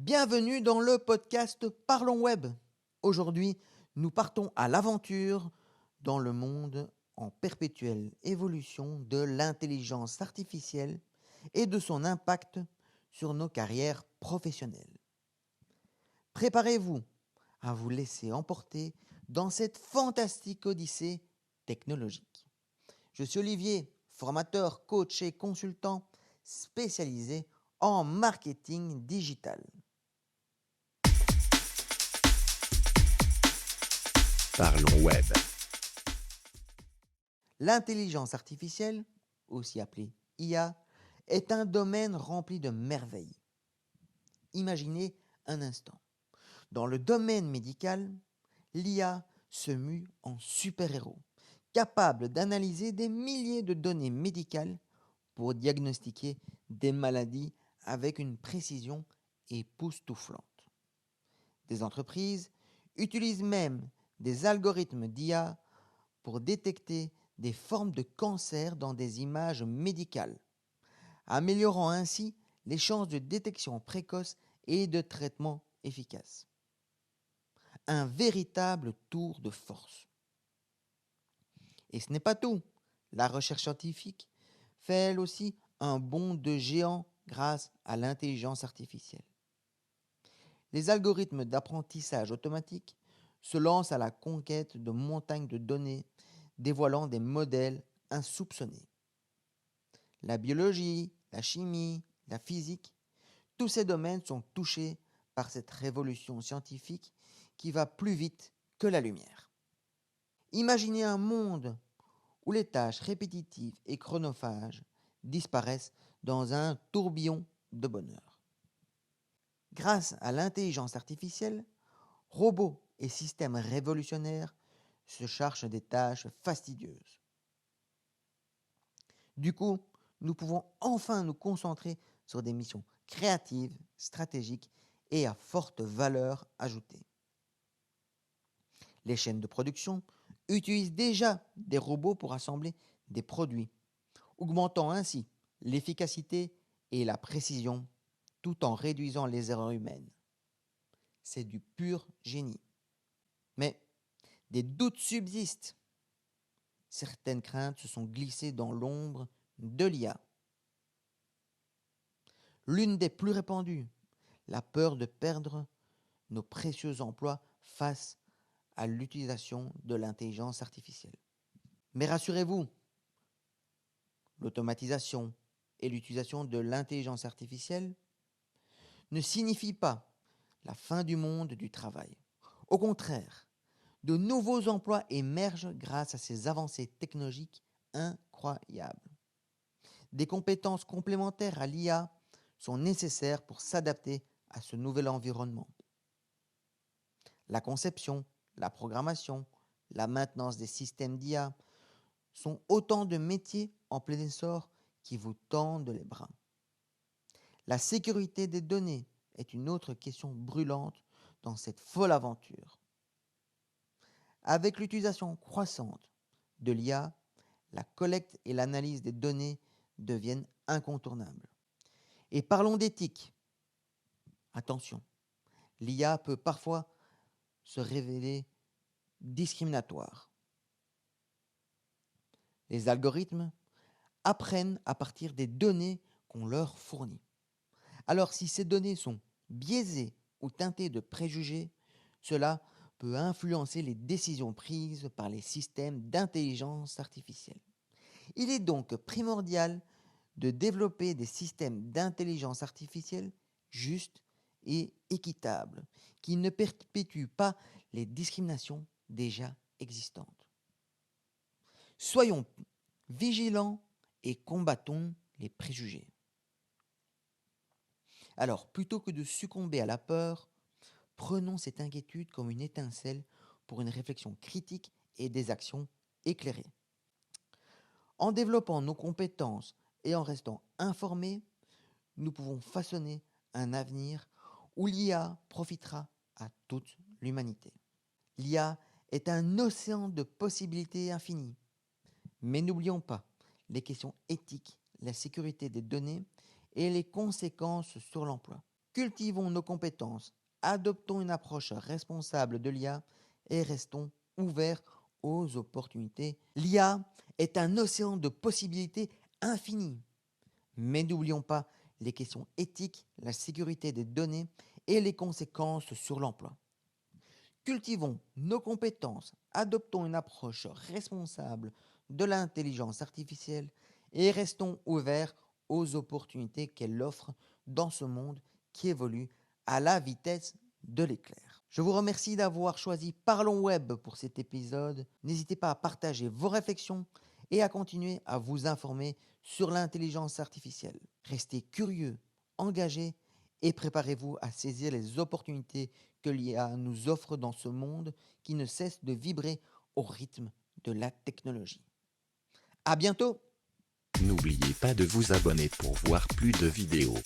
Bienvenue dans le podcast Parlons Web. Aujourd'hui, nous partons à l'aventure dans le monde en perpétuelle évolution de l'intelligence artificielle et de son impact sur nos carrières professionnelles. Préparez-vous à vous laisser emporter dans cette fantastique odyssée technologique. Je suis Olivier, formateur, coach et consultant spécialisé en marketing digital. Parlons Web. L'intelligence artificielle, aussi appelée IA, est un domaine rempli de merveilles. Imaginez un instant. Dans le domaine médical, l'IA se mue en super-héros, capable d'analyser des milliers de données médicales pour diagnostiquer des maladies avec une précision époustouflante. Des entreprises utilisent même des algorithmes d'IA pour détecter des formes de cancer dans des images médicales, améliorant ainsi les chances de détection précoce et de traitement efficace. Un véritable tour de force. Et ce n'est pas tout. La recherche scientifique fait elle aussi un bond de géant grâce à l'intelligence artificielle. Les algorithmes d'apprentissage automatique se lancent à la conquête de montagnes de données dévoilant des modèles insoupçonnés. La biologie, la chimie, la physique, tous ces domaines sont touchés par cette révolution scientifique qui va plus vite que la lumière. Imaginez un monde où les tâches répétitives et chronophages disparaissent dans un tourbillon de bonheur. Grâce à l'intelligence artificielle, robots et systèmes révolutionnaires se chargent des tâches fastidieuses. Du coup, nous pouvons enfin nous concentrer sur des missions créatives, stratégiques et à forte valeur ajoutée. Les chaînes de production utilisent déjà des robots pour assembler des produits, augmentant ainsi l'efficacité et la précision tout en réduisant les erreurs humaines. C'est du pur génie. Mais des doutes subsistent. Certaines craintes se sont glissées dans l'ombre de l'IA. L'une des plus répandues, la peur de perdre nos précieux emplois face à l'utilisation de l'intelligence artificielle. Mais rassurez-vous, l'automatisation et l'utilisation de l'intelligence artificielle ne signifient pas la fin du monde du travail. Au contraire, de nouveaux emplois émergent grâce à ces avancées technologiques incroyables. Des compétences complémentaires à l'IA sont nécessaires pour s'adapter à ce nouvel environnement. La conception, la programmation, la maintenance des systèmes d'IA sont autant de métiers en plein essor qui vous tendent les bras. La sécurité des données est une autre question brûlante dans cette folle aventure. Avec l'utilisation croissante de l'IA, la collecte et l'analyse des données deviennent incontournables. Et parlons d'éthique. Attention, l'IA peut parfois se révéler discriminatoire. Les algorithmes apprennent à partir des données qu'on leur fournit. Alors si ces données sont biaisées ou teintées de préjugés, cela peut influencer les décisions prises par les systèmes d'intelligence artificielle. Il est donc primordial de développer des systèmes d'intelligence artificielle justes et équitables, qui ne perpétuent pas les discriminations déjà existantes. Soyons vigilants et combattons les préjugés. Alors, plutôt que de succomber à la peur, prenons cette inquiétude comme une étincelle pour une réflexion critique et des actions éclairées. En développant nos compétences et en restant informés, nous pouvons façonner un avenir où l'IA profitera à toute l'humanité. L'IA est un océan de possibilités infinies. Mais n'oublions pas les questions éthiques, la sécurité des données et les conséquences sur l'emploi. Cultivons nos compétences, adoptons une approche responsable de l'IA et restons ouverts aux opportunités. L'IA est un océan de possibilités infinies. Mais n'oublions pas les questions éthiques, la sécurité des données et les conséquences sur l'emploi. Cultivons nos compétences, adoptons une approche responsable de l'intelligence artificielle et restons ouverts aux opportunités qu'elle offre dans ce monde qui évolue à la vitesse de l'éclair. Je vous remercie d'avoir choisi Parlons Web pour cet épisode. N'hésitez pas à partager vos réflexions et à continuer à vous informer sur l'intelligence artificielle. Restez curieux, engagés et préparez-vous à saisir les opportunités que l'IA nous offre dans ce monde qui ne cesse de vibrer au rythme de la technologie. À bientôt! N'oubliez pas de vous abonner pour voir plus de vidéos.